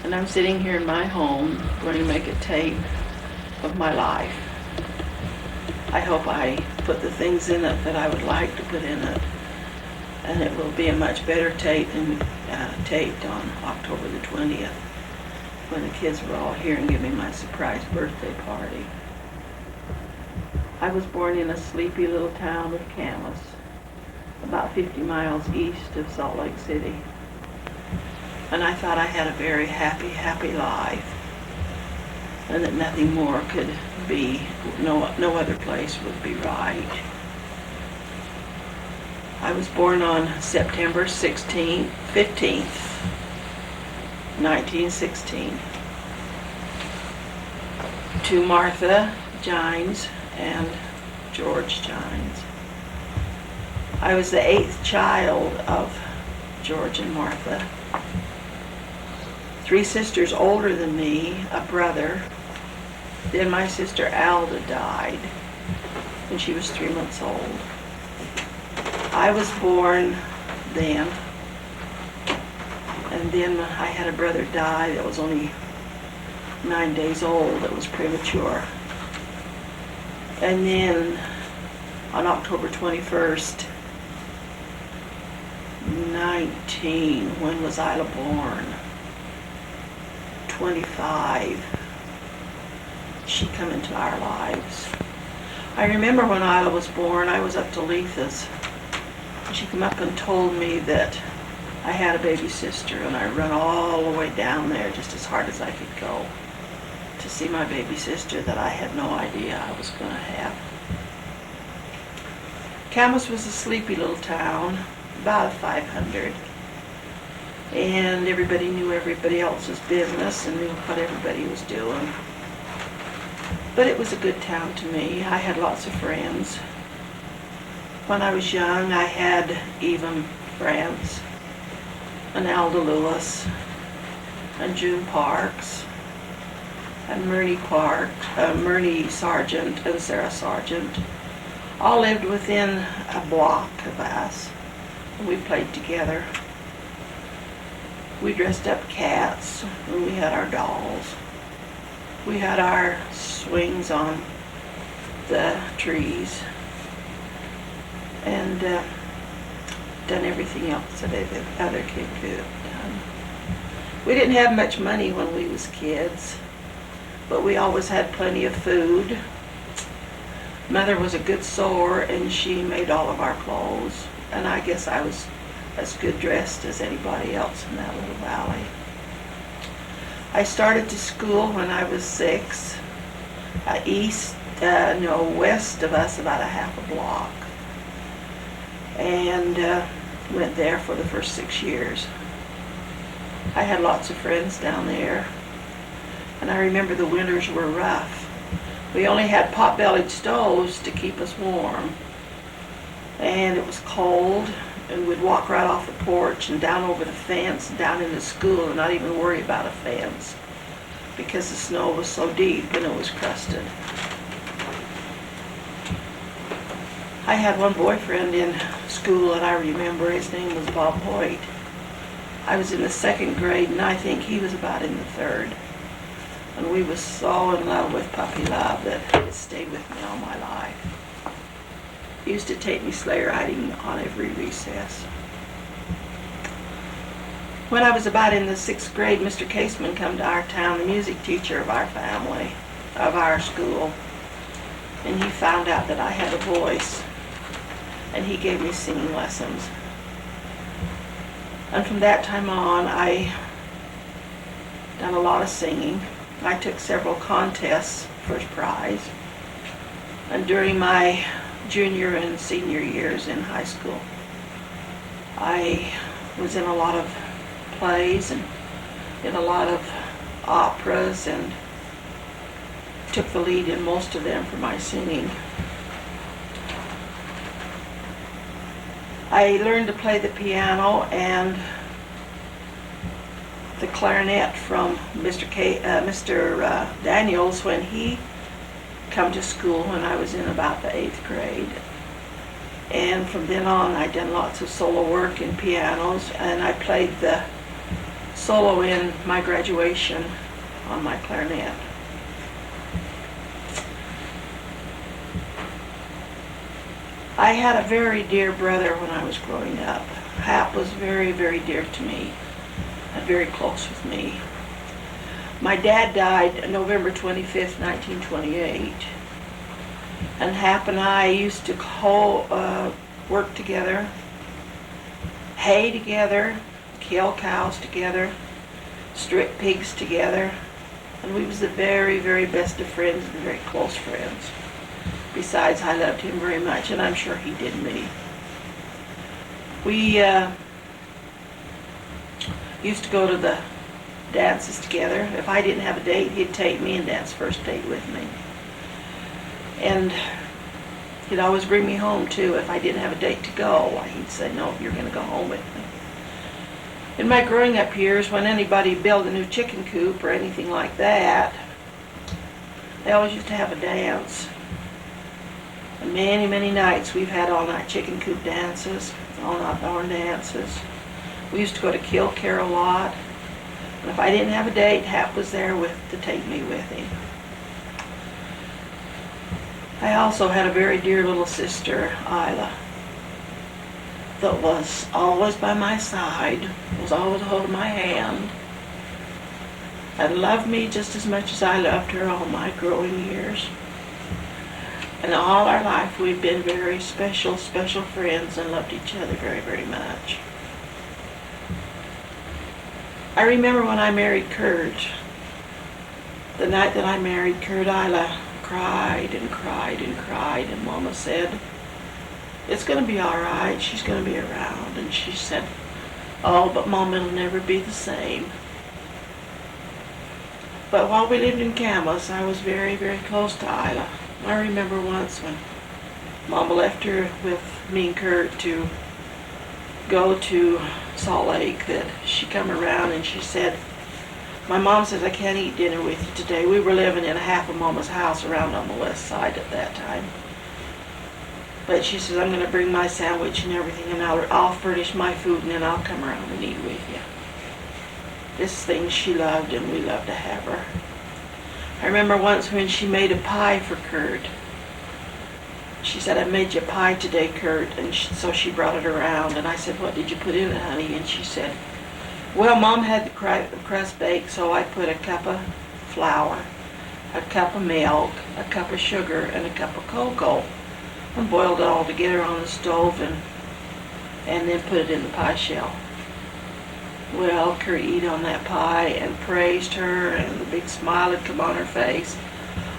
And I'm sitting here in my home going to make a tape of my life. I hope I put the things in it that I would like to put in it, and it will be a much better tape than taped on October the 20th when the kids were all here and giving me my surprise birthday party. I was born in a sleepy little town of Camas, about 50 miles east of Salt Lake City. And I thought I had a very happy, happy life, and that nothing more could be, no other place would be right. I was born on September 15th, 1916, to Martha Gines and George Gines. I was the 8th child of George and Martha. 3 sisters older than me, a brother. Then my sister Alda died when she was 3 months old. I was born then, and then I had a brother die that was only 9 days old, that was premature. And then on October 21st, 19, when was Isla born? 25, she come into our lives. I remember when Isla was born, I was up to Letha's. She came up and told me that I had a baby sister, and I run all the way down there just as hard as I could go to see my baby sister that I had no idea I was going to have. Camas was a sleepy little town, about 500. And everybody knew everybody else's business and knew what everybody was doing. But it was a good town to me. I had lots of friends. When I was young, I had Eva France and Alda Lewis and June Parks and Myrnie Sargent and Sarah Sargent. All lived within a block of us. We played together. We dressed up cats, and we had our dolls. We had our swings on the trees, and done everything else that every other kid could have done. We didn't have much money when we was kids, but we always had plenty of food. Mother was a good sewer, and she made all of our clothes, and I guess I was as good dressed as anybody else in that little valley. I started to school when I was 6, west of us about a half a block, and went there for the first 6 years. I had lots of friends down there, and I remember the winters were rough. We only had pot-bellied stoves to keep us warm, and it was cold, and we'd walk right off the porch and down over the fence and down into school and not even worry about a fence because the snow was so deep and it was crusted. I had one boyfriend in school that I remember. His name was Bob Hoyt. I was in the 2nd grade, and I think he was about in the 3rd. And we was so in love with puppy love that it stayed with me all my life. He used to take me sleigh riding on every recess. When I was about in the 6th grade, Mr. Caseman come to our town, the music teacher of our family, of our school, and he found out that I had a voice, and he gave me singing lessons. And from that time on, I done a lot of singing. I took several contests, first prize, and during my junior and senior years in high school, I was in a lot of plays and in a lot of operas and took the lead in most of them for my singing. I learned to play the piano and the clarinet from Mr. Daniels when he come to school when I was in about the 8th grade. And from then on, I done lots of solo work in pianos, and I played the solo in my graduation on my clarinet. I had a very dear brother when I was growing up. Hap was very, very dear to me and very close with me. My dad died November 25th, 1928. And Hap and I used to work together, hay together, kill cows together, strip pigs together. And we was the very, very best of friends and very close friends. Besides, I loved him very much, and I'm sure he did me. We used to go to the dances together. If I didn't have a date, he'd take me and dance first date with me. And he'd always bring me home, too. If I didn't have a date to go, he'd say, no, you're going to go home with me. In my growing up years, when anybody built a new chicken coop or anything like that, they always used to have a dance. And many, many nights we've had all-night chicken coop dances, all-night barn dances. We used to go to Kill Care a lot. And if I didn't have a date, Hap was there to take me with him. I also had a very dear little sister, Isla, that was always by my side, was always holding my hand, and loved me just as much as I loved her all my growing years. And all our life we've been very special, special friends and loved each other very, very much. I remember when I married Kurt, the night that I married Kurt, Isla cried and cried and cried, and Mama said, it's going to be all right, she's going to be around. And she said, oh, but Mom, it'll never be the same. But while we lived in Camas, I was very, very close to Isla. I remember once when Mama left her with me and Kurt to go to Salt Lake, that she come around and she said, my mom says, I can't eat dinner with you today. We were living in half of Mama's house around on the west side at that time. But she says, I'm going to bring my sandwich and everything, and I'll furnish my food, and then I'll come around and eat with you. This thing she loved, and we loved to have her. I remember once when she made a pie for Kurt. She said, I made you a pie today, Kurt. And so she brought it around, and I said, what did you put in it, honey? And she said, well, Mom had the crust baked, so I put a cup of flour, a cup of milk, a cup of sugar, and a cup of cocoa, and boiled it all together on the stove and then put it in the pie shell. Well, Kurt eat on that pie and praised her, and the big smile had come on her face.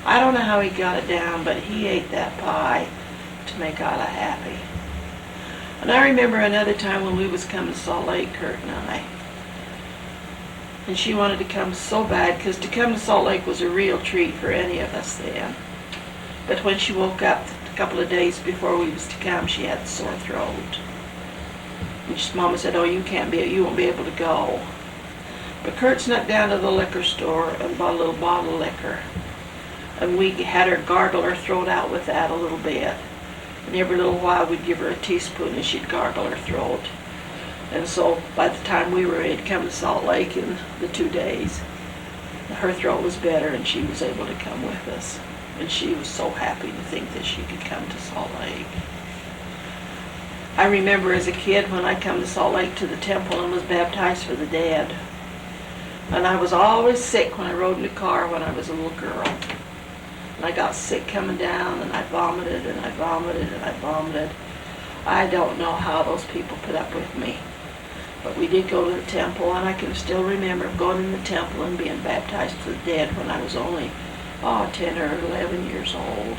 I don't know how he got it down, but he ate that pie to make Isla happy. And I remember another time when we was coming to Salt Lake, Kurt and I. And she wanted to come so bad, because to come to Salt Lake was a real treat for any of us then. But when she woke up a couple of days before we was to come, she had a sore throat. And Mama said, oh, you won't be able to go. But Kurt snuck down to the liquor store and bought a little bottle of liquor. And we had her gargle her throat out with that a little bit. And every little while we'd give her a teaspoon and she'd gargle her throat. And so by the time we were ready to come to Salt Lake in the 2 days, her throat was better and she was able to come with us. And she was so happy to think that she could come to Salt Lake. I remember as a kid when I come to Salt Lake to the temple and was baptized for the dead. And I was always sick when I rode in the car when I was a little girl. And I got sick coming down, and I vomited and I vomited and I vomited. I don't know how those people put up with me. But we did go to the temple, and I can still remember going in the temple and being baptized for the dead when I was only 10 or 11 years old.